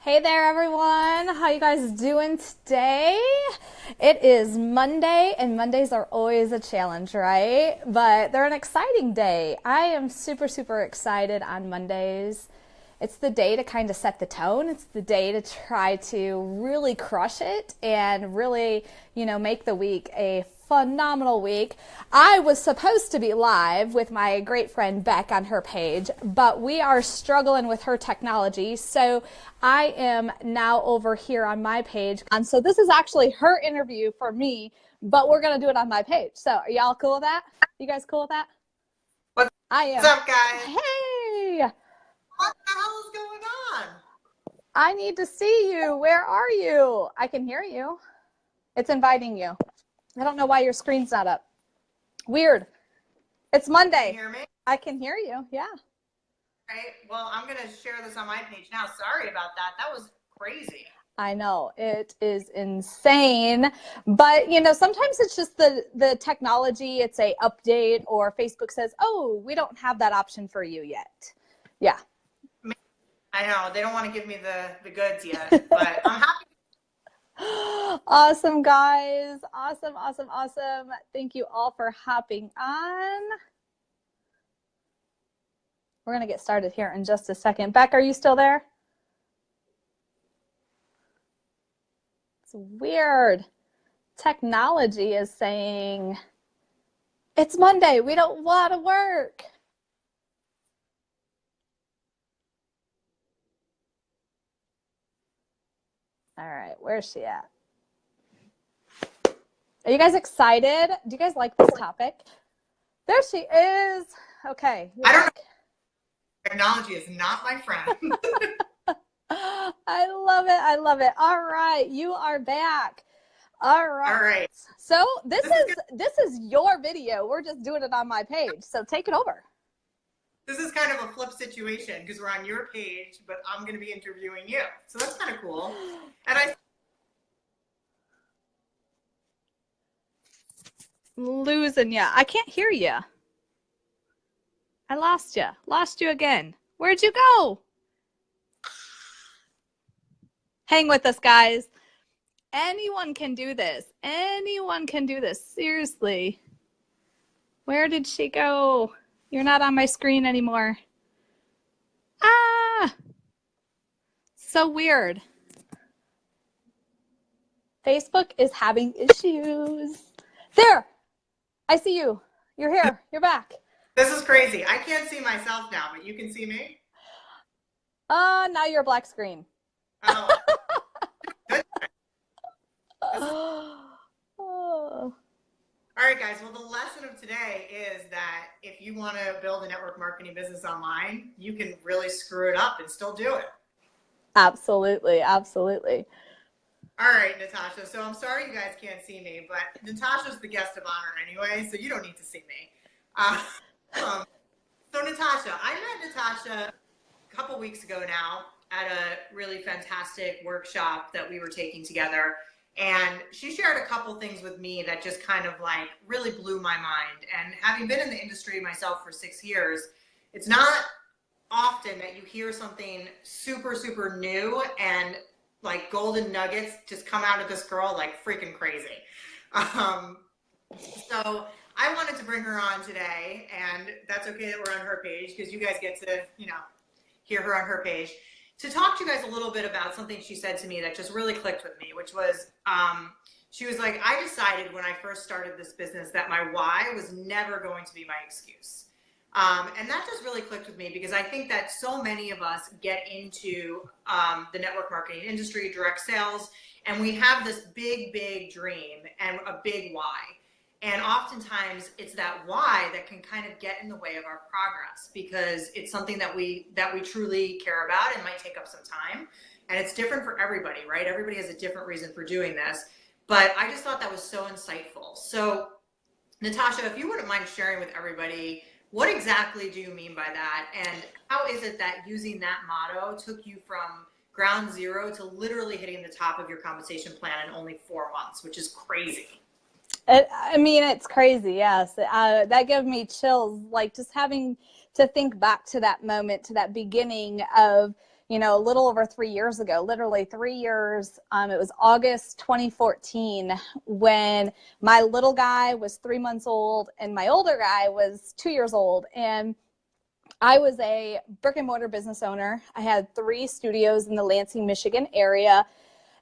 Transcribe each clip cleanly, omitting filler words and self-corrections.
Hey there, everyone. How you guys doing today? It is Monday, and Mondays are always a challenge, right? But they're an exciting day. I am super, super excited on Mondays. It's the day to kind of set the tone. It's the day to try to really crush it and really, make the week a phenomenal week. I was supposed to be live with my great friend Bec on her page, but we are struggling with her technology. So I am now over here on my page. And so this is actually her interview for me, but we're going to do it on my page. So are y'all cool with that? You guys cool with that? I am. What's up, guys? Hey! What the hell is going on? I need to see you. Where are you? I can hear you. It's inviting you. I don't know why your screen's not up. Weird. It's Monday. Can you hear me? I can hear you. Yeah. Right. Well, I'm going to share this on my page now. Sorry about that. That was crazy. I know. It is insane. But, sometimes it's just the technology. It's a update or Facebook says, oh, we don't have that option for you yet. Yeah. I know. They don't want to give me the goods yet, but I'm happy. Awesome, guys. Awesome. Thank you all for hopping on. We're going to get started here in just a second. Bec, are you still there? It's weird. Technology is saying, it's Monday. We don't want to work. All right, where's she at? Are you guys excited? Do you guys like this topic? There she is. Okay. I don't know. Technology is not my friend. I love it. All right, you are back. All right. So this is your video. We're just doing it on my page. So take it over. This is kind of a flip situation because we're on your page, but I'm going to be interviewing you. So that's kind of cool. And losing ya. I can't hear you. I lost you. Lost you again. Where'd you go? Hang with us, guys. Anyone can do this. Anyone can do this. Seriously. Where did she go? You're not on my screen anymore. Ah! So weird. Facebook is having issues. There! I see you. You're here. You're back. this is crazy. I can't see myself now, but you can see me? Now you're a black screen. Oh. Oh. All right, guys. Well, the lesson of today is that if you want to build a network marketing business online, you can really screw it up and still do it. Absolutely. All right, Natasha. So I'm sorry you guys can't see me, but Natasha's the guest of honor anyway, so you don't need to see me. So Natasha, I met Natasha a couple weeks ago now at a really fantastic workshop that we were taking together. And she shared a couple things with me that just kind of like really blew my mind. And having been in the industry myself for 6 years, it's not often that you hear something super, super new and like golden nuggets just come out of this girl like freaking crazy. So I wanted to bring her on today, and that's okay that we're on her page because you guys get to, hear her on her page, to talk to you guys a little bit about something she said to me that just really clicked with me, which was, she was like, I decided when I first started this business that my why was never going to be my excuse. And that just really clicked with me because I think that so many of us get into the network marketing industry, direct sales, and we have this big, big dream and a big why. And oftentimes it's that why that can kind of get in the way of our progress because it's something that we truly care about and might take up some time. And it's different for everybody, right? Everybody has a different reason for doing this. But I just thought that was so insightful. So Natasha, if you wouldn't mind sharing with everybody, what exactly do you mean by that? And how is it that using that motto took you from ground zero to literally hitting the top of your compensation plan in only 4 months, which is crazy? It's crazy, yes. That gave me chills, like just having to think back to that moment, to that beginning of, a little over 3 years ago, literally 3 years. It was August 2014 when my little guy was 3 months old and my older guy was 2 years old. And I was a brick and mortar business owner. I had 3 studios in the Lansing, Michigan area.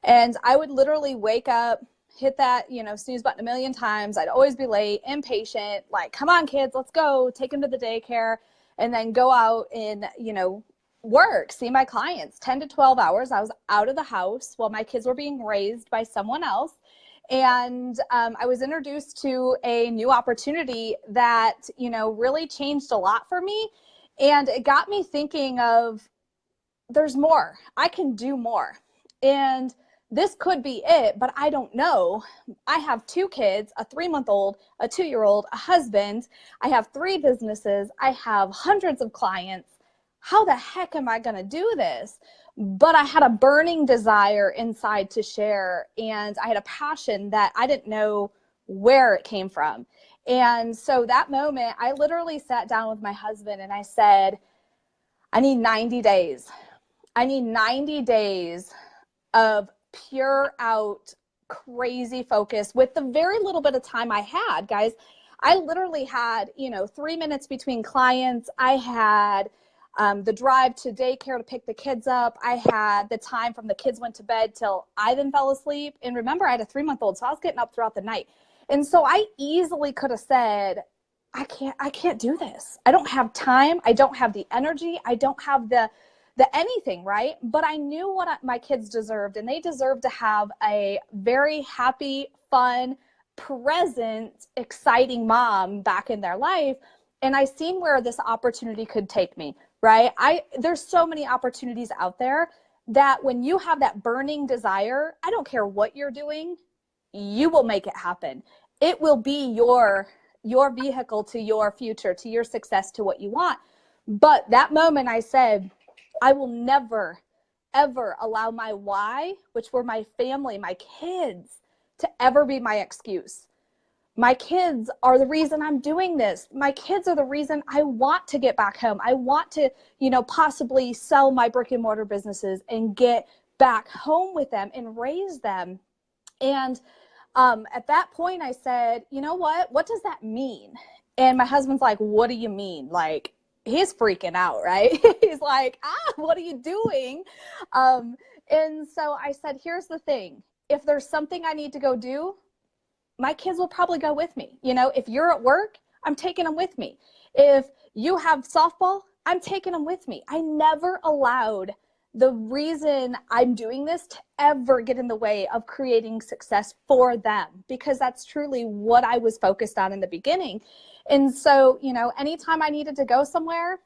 And I would literally wake up, hit that, snooze button a million times. I'd always be late, impatient, like, come on, kids, let's go, take them to the daycare, and then go out and, work, see my clients. 10 to 12 hours. I was out of the house while my kids were being raised by someone else. And I was introduced to a new opportunity that, really changed a lot for me. And it got me thinking of, there's more. I can do more. And this could be it, but I don't know. I have 2 kids, a 3-month-old, a 2-year-old, a husband. I have 3 businesses. I have hundreds of clients. How the heck am I going to do this? But I had a burning desire inside to share, and I had a passion that I didn't know where it came from. And so that moment, I literally sat down with my husband and I said, I need 90 days. I need 90 days of pure out crazy focus with the very little bit of time I had, guys. I literally had, 3 minutes between clients. I had the drive to daycare to pick the kids up. I had the time from the kids went to bed till I then fell asleep. And remember, I had a 3-month-old, so I was getting up throughout the night. And so I easily could have said, I can't do this. I don't have time. I don't have the energy. I don't have the anything, right? But I knew what my kids deserved, and they deserved to have a very happy, fun, present, exciting mom back in their life. And I seen where this opportunity could take me, right? There's so many opportunities out there that when you have that burning desire, I don't care what you're doing, you will make it happen. It will be your vehicle to your future, to your success, to what you want. But that moment I said, I will never, ever allow my why, which were my family, my kids, to ever be my excuse. My kids are the reason I'm doing this. My kids are the reason I want to get back home. I want to, possibly sell my brick and mortar businesses and get back home with them and raise them. And at that point I said, you know what does that mean? And my husband's like, what do you mean? Like, he's freaking out, right? He's like, what are you doing? And so I said, here's the thing. If there's something I need to go do, my kids will probably go with me. If you're at work, I'm taking them with me. If you have softball, I'm taking them with me. I never allowed the reason I'm doing this to ever get in the way of creating success for them, because that's truly what I was focused on in the beginning. And so, anytime I needed to go somewhere,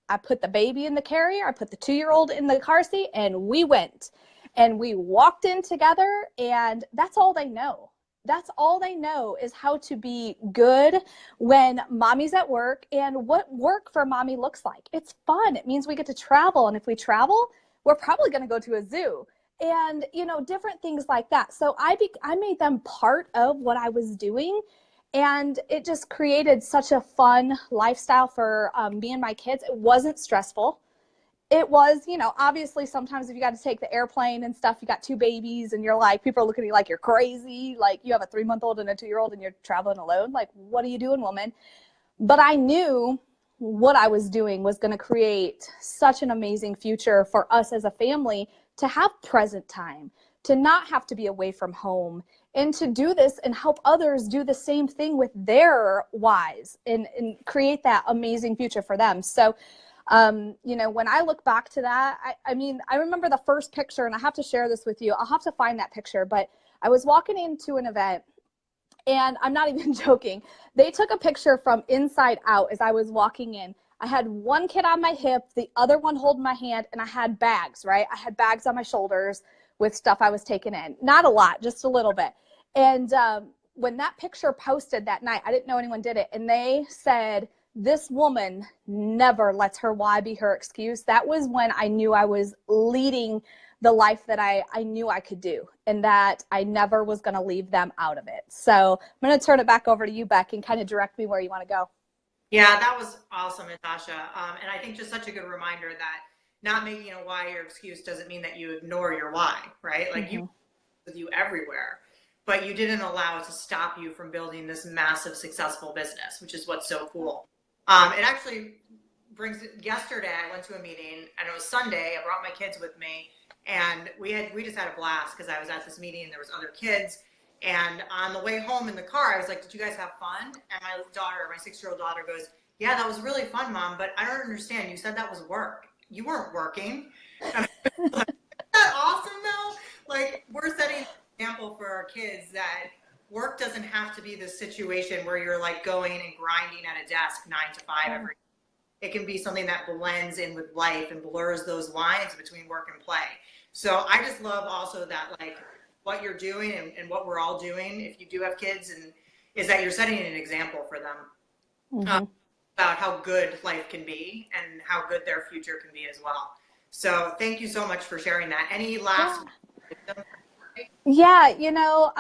I put the baby in the carrier, I put the 2-year-old in the car seat, and we went. And we walked in together, and that's all they know. That's all they know is how to be good when mommy's at work, and what work for mommy looks like. It's fun. It means we get to travel. And if we travel, we're probably going to go to a zoo and, different things like that. So I made them part of what I was doing. And it just created such a fun lifestyle for me and my kids. It wasn't stressful. It was, obviously sometimes if you got to take the airplane and stuff, you got 2 babies and you're like, people are looking at you like you're crazy. Like, you have a 3-month-old and a 2-year-old and you're traveling alone. Like, what are you doing, woman? But I knew what I was doing was going to create such an amazing future for us as a family, to have present time, to not have to be away from home, and to do this and help others do the same thing with their whys and create that amazing future for them. So, when I look back to that, I remember the first picture, and I have to share this with you. I'll have to find that picture, but I was walking into an event, and I'm not even joking. They took a picture from inside out as I was walking in. I had one kid on my hip, the other one holding my hand, and I had bags, right? I had bags on my shoulders with stuff I was taking in. Not a lot, just a little bit. And when that picture posted that night, I didn't know anyone did it. And they said, this woman never lets her why be her excuse. That was when I knew I was leading the life that I knew I could do, and that I never was going to leave them out of it. So I'm going to turn it back over to you, Bec, and kind of direct me where you want to go. Yeah, that was awesome, Natasha. And I think just such a good reminder that not making a why your excuse doesn't mean that you ignore your why, right? Like you with you everywhere, but you didn't allow it to stop you from building this massive successful business, which is what's so cool. It actually yesterday I went to a meeting and it was Sunday. I brought my kids with me and we just had a blast because I was at this meeting and there was other kids. And on the way home in the car, I was like, did you guys have fun? And my 6-year-old daughter goes, yeah, that was really fun, Mom, but I don't understand. You said that was work. You weren't working. And I was like, isn't that awesome though? Like, we're setting an example for our kids that work doesn't have to be this situation where you're like going and grinding at a desk 9 to 5 every day. It can be something that blends in with life and blurs those lines between work and play. So I just love also that, like, what you're doing and what we're all doing, if you do have kids, and is that you're setting an example for them about how good life can be and how good their future can be as well. So thank you so much for sharing that. Any last? Yeah, you know,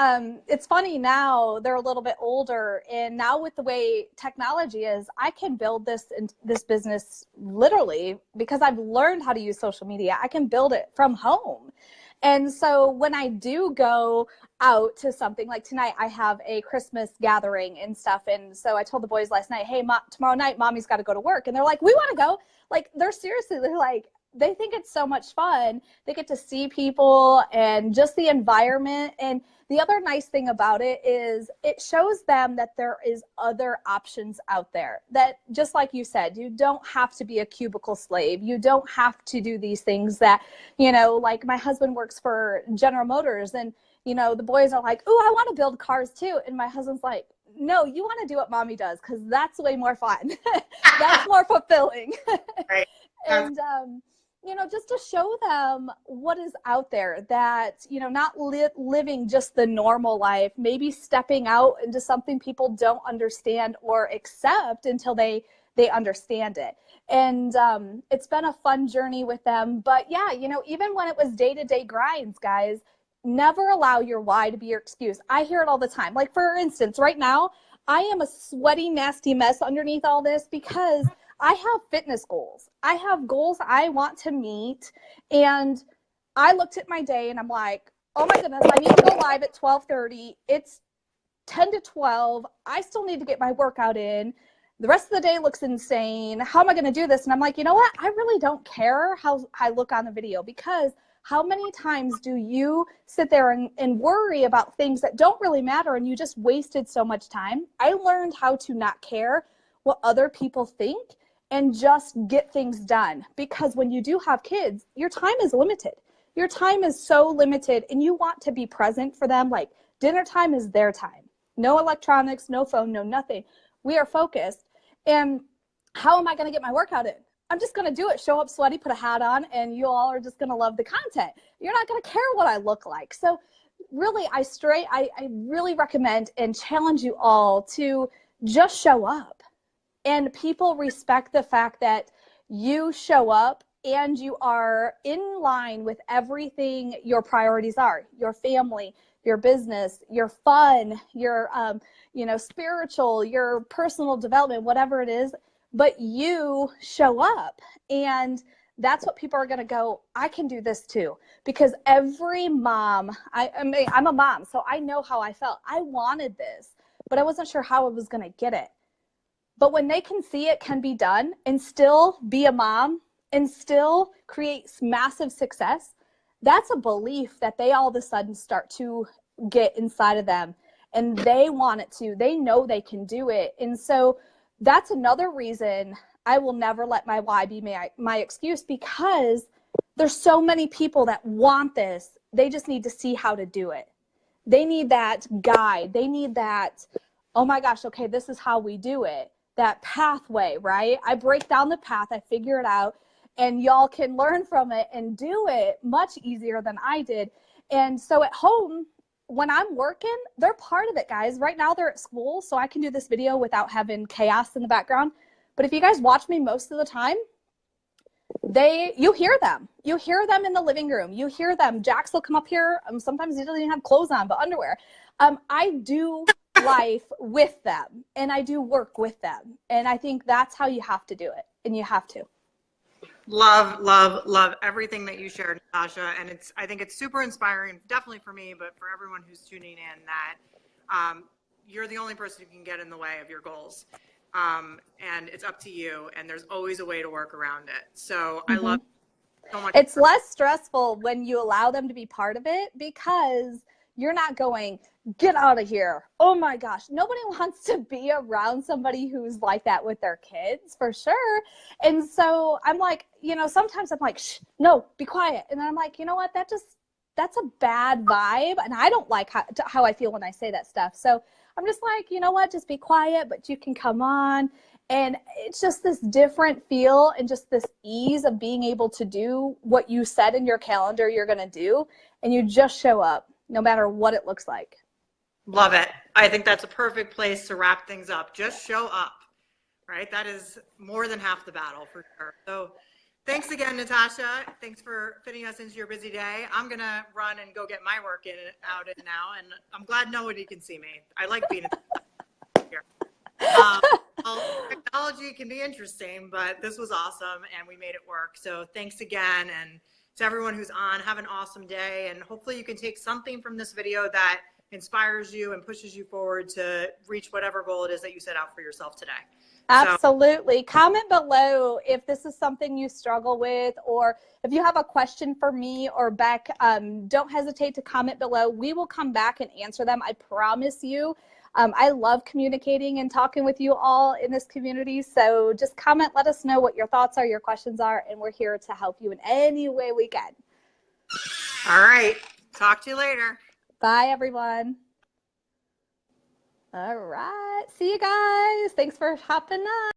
it's funny now, they're a little bit older, and now with the way technology is, I can build this business literally because I've learned how to use social media. I can build it from home. And so when I do go out to something like tonight, I have a Christmas gathering and stuff. And so I told the boys last night, hey, tomorrow night, Mommy's got to go to work. And they're like, we want to go. Like, they're like, they think it's so much fun. They get to see people and just the environment. And the other nice thing about it is it shows them that there is other options out there, that just like you said, you don't have to be a cubicle slave. You don't have to do these things that, you know, like my husband works for General Motors, and, you know, the boys are like, oh, I want to build cars too. And my husband's like, no, you want to do what Mommy does, because that's way more fun. That's more fulfilling. Right. And, you know, just to show them what is out there, that, you know, not living just the normal life, maybe stepping out into something people don't understand or accept until they understand it. And it's been a fun journey with them. But yeah, you know, even when it was day-to-day grinds, guys, never allow your why to be your excuse. I hear it all the time. Like, for instance, right now, I am a sweaty, nasty mess underneath all this because I have fitness goals. I have goals I want to meet. And I looked at my day and I'm like, oh my goodness, I need to go live at 12:30. It's 10 to 12. I still need to get my workout in. The rest of the day looks insane. How am I going to do this? And I'm like, you know what? I really don't care how I look on the video, because how many times do you sit there and worry about things that don't really matter, and you just wasted so much time? I learned how to not care what other people think and just get things done, because when you do have kids, your time is limited. Your time is so limited, and you want to be present for them. Like, dinner time is their time. No electronics, no phone, no nothing. We are focused. And how am I going to get my workout in? I'm just going to do it, show up sweaty, put a hat on, and you all are just going to love the content. You're not going to care what I look like. So really, I really recommend and challenge you all to just show up. And people respect the fact that you show up and you are in line with everything your priorities are: your family, your business, your fun, your spiritual, your personal development, whatever it is. But you show up, and that's what people are going to go, I can do this too. Because every mom, I'm a mom, so I know how I felt. I wanted this, but I wasn't sure how I was going to get it. But when they can see it can be done and still be a mom and still create massive success, that's a belief that they all of a sudden start to get inside of them, and they want it to. They know they can do it. And so that's another reason I will never let my why be my excuse, because there's so many people that want this. They just need to see how to do it. They need that guide. They need that, oh my gosh, okay, this is how we do it. That pathway, right? I break down the path, I figure it out, and y'all can learn from it and do it much easier than I did. And so at home, when I'm working, they're part of it, guys. Right now they're at school, so I can do this video without having chaos in the background. But if you guys watch me most of the time, you hear them. You hear them in the living room. You hear them. Jax will come up here. Sometimes he doesn't even have clothes on, but underwear. I do life with them, and I do work with them. And I think that's how you have to do it, and you have to. Love, love, love everything that you shared, Natasha. And I think it's super inspiring, definitely for me, but for everyone who's tuning in, that um, you're the only person who can get in the way of your goals. And it's up to you. And there's always a way to work around it. So I Mm-hmm. love so much. It's less stressful when you allow them to be part of it because you're not going, get out of here. Oh my gosh. Nobody wants to be around somebody who's like that with their kids, for sure. And so I'm like, sometimes I'm like, shh, no, be quiet. And then I'm like, you know what? That's a bad vibe. And I don't like how I feel when I say that stuff. So I'm just like, you know what? Just be quiet, but you can come on. And it's just this different feel and just this ease of being able to do what you said in your calendar you're going to do. And you just show up no matter what it looks like. Love it. I think that's a perfect place to wrap things up. Just show up, right? That is more than half the battle for sure. So thanks again, Natasha. Thanks for fitting us into your busy day. I'm going to run and go get my work out now. And I'm glad nobody can see me. I like being here. Well, technology can be interesting, but this was awesome and we made it work. So thanks again. And to everyone who's on, have an awesome day. And hopefully you can take something from this video that inspires you and pushes you forward to reach whatever goal it is that you set out for yourself today. Absolutely. Comment below if this is something you struggle with, or if you have a question for me or Bec, don't hesitate to comment below. We will come back and answer them. I promise you. I love communicating and talking with you all in this community. So just comment, let us know what your thoughts are, your questions are, and we're here to help you in any way we can. All right. Talk to you later. Bye, everyone. All right. See you guys. Thanks for hopping on.